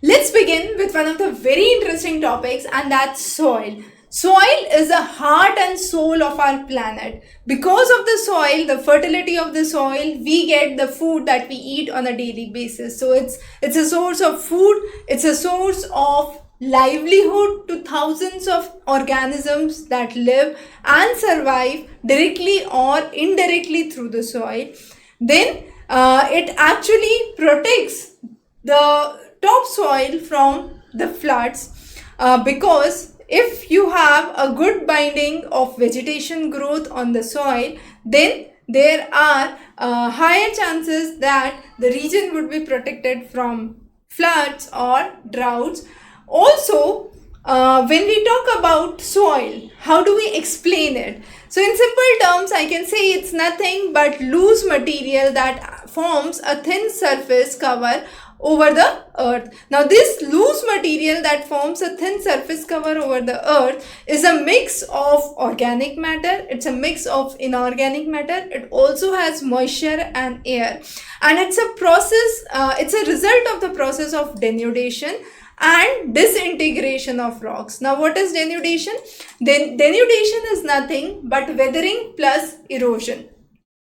Let's begin with one of the very interesting topics, and that's soil. Soil is the heart and soul of our planet. Because of the soil, the fertility of the soil, we get the food that we eat on a daily basis. So it's a source of food, it's a source of livelihood to thousands of organisms that live and survive directly or indirectly through the soil. Then it actually protects the topsoil from the floods, because if you have a good binding of vegetation growth on the soil, then there are higher chances that the region would be protected from floods or droughts. Also, when we talk about soil, how do we explain it? So in simple terms, I can say it's nothing but loose material that forms a thin surface cover over the earth. Now this loose material that forms a thin surface cover over the earth is a mix of organic matter, it's a mix of inorganic matter, it also has moisture and air, and it's a process, it's a result of the process of denudation and disintegration of rocks. Now what is denudation? Denudation is nothing but weathering plus erosion.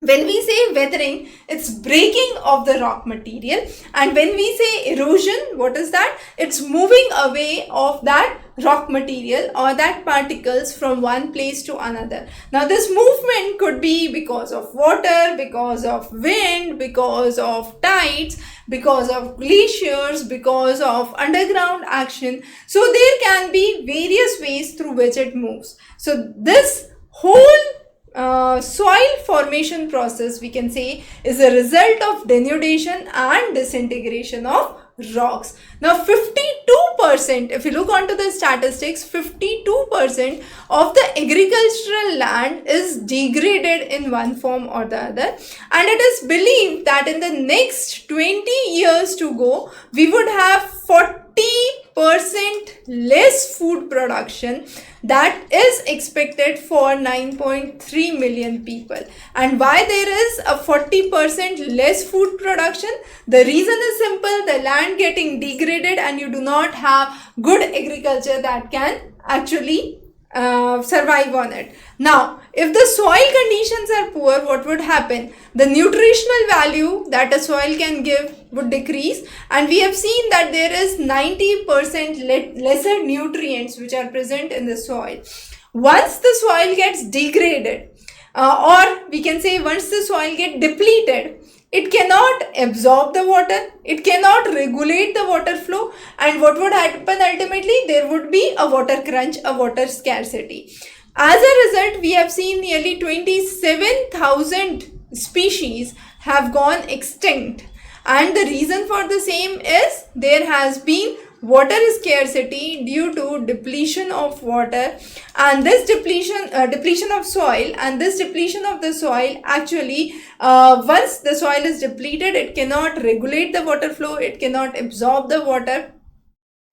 When we say weathering, it's breaking of the rock material, and when we say erosion, what is that? It's moving away of that rock material or that particles from one place to another. Now this movement could be because of water, because of wind, because of tides, because of glaciers, because of underground action. So there can be various ways through which it moves. So this whole soil formation process, we can say, is a result of denudation and disintegration of rocks. Now 52%, if you look onto the statistics, 52% of the agricultural land is degraded in one form or the other, and it is believed that in the next 20 years to go, we would have 40% less food production that is expected for 9.3 million people. And why there is a 40% less food production? The reason is simple: the land getting degraded and you do not have good agriculture that can actually survive on it. Now, if the soil conditions are poor, what would happen? The nutritional value that a soil can give would decrease, and we have seen that there is 90% lesser nutrients which are present in the soil. Once the soil gets degraded, or we can say once the soil gets depleted, it cannot absorb the water, it cannot regulate the water flow, and what would happen ultimately? There would be a water crunch, a water scarcity. As a result, we have seen nearly 27,000 species have gone extinct, and the reason for the same is there has been water scarcity due to depletion of water, and this depletion of soil, and this depletion of the soil actually, once the soil is depleted, it cannot regulate the water flow, it cannot absorb the water.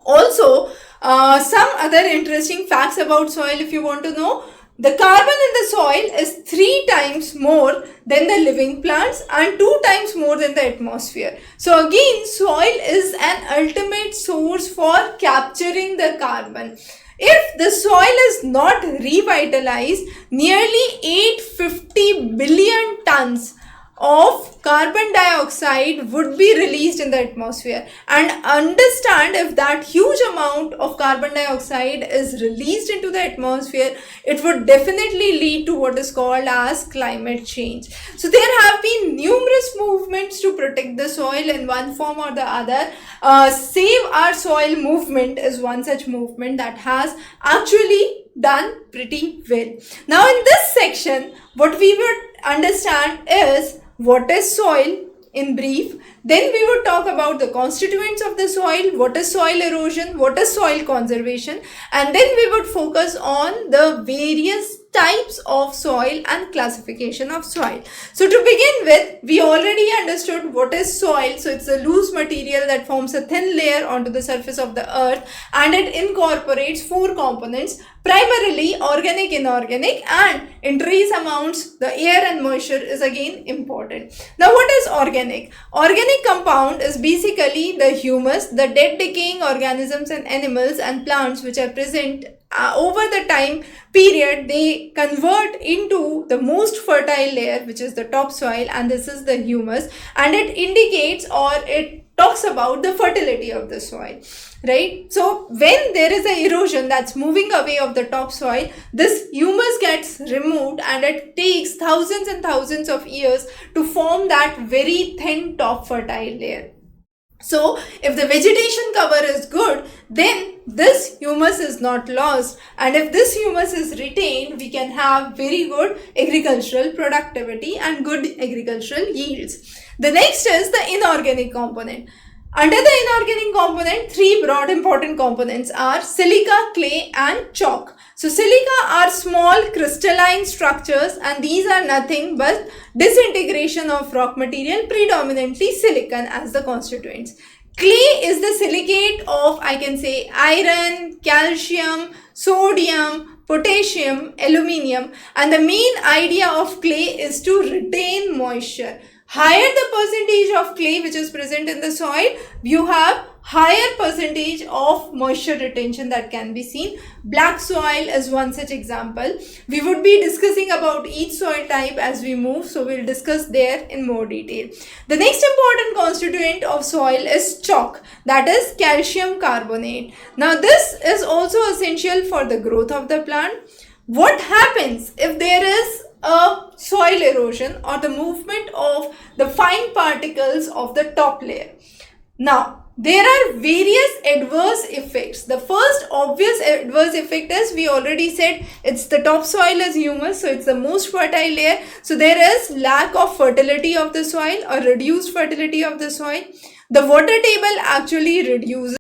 Also, some other interesting facts about soil, if you want to know: the carbon in the soil is 3 times more than the living plants and 2 times more than the atmosphere. So again, soil is an ultimate source for capturing the carbon. If the soil is not revitalized, nearly 850 billion tons of carbon dioxide would be released in the atmosphere. And understand, if that huge amount of carbon dioxide is released into the atmosphere, it would definitely lead to what is called as climate change. So there have been numerous movements to protect the soil in one form or the other. Save Our Soil movement is one such movement that has actually done pretty well. Now in this section, what we would understand is what is soil in brief. Then we would talk about the constituents of the soil, what is soil erosion, what is soil conservation, and then we would focus on the various types of soil and classification of soil. So to begin with, we already understood what is soil. So it's a loose material that forms a thin layer onto the surface of the earth, and it incorporates 4 components: primarily organic, inorganic, and in trace amounts the air and moisture is again important. Now what is organic? Organic Inorganic compound is basically the humus, the dead decaying organisms and animals and plants which are present over the time period. They convert into the most fertile layer, which is the topsoil, and this is the humus, and it indicates or it talks about the fertility of the soil, right? So when there is an erosion that's moving away of the topsoil, this humus gets removed and it takes thousands and thousands of years to form that very thin top fertile layer. So if the vegetation cover is good, then this humus is not lost, and if this humus is retained, we can have very good agricultural productivity and good agricultural yields. The next is the inorganic component. Under the inorganic component, three broad important components are silica, clay and chalk. So silica are small crystalline structures, and these are nothing but disintegration of rock material, predominantly silicon as the constituents. Clay is the silicate of, I can say, iron, calcium, sodium, potassium, aluminium, and the main idea of clay is to retain moisture. Higher the percentage of clay which is present in the soil, you have higher percentage of moisture retention that can be seen. Black soil is one such example. We would be discussing about each soil type as we move, so we'll discuss there in more detail. The next important constituent of soil is chalk, that is calcium carbonate. Now this is also essential for the growth of the plant. What happens if there is a soil erosion or the movement of the fine particles of the top layer? Now, there are various adverse effects. The first obvious adverse effect is, we already said, it's the topsoil is humus, so it's the most fertile layer. So there is lack of fertility of the soil or reduced fertility of the soil. The water table actually reduces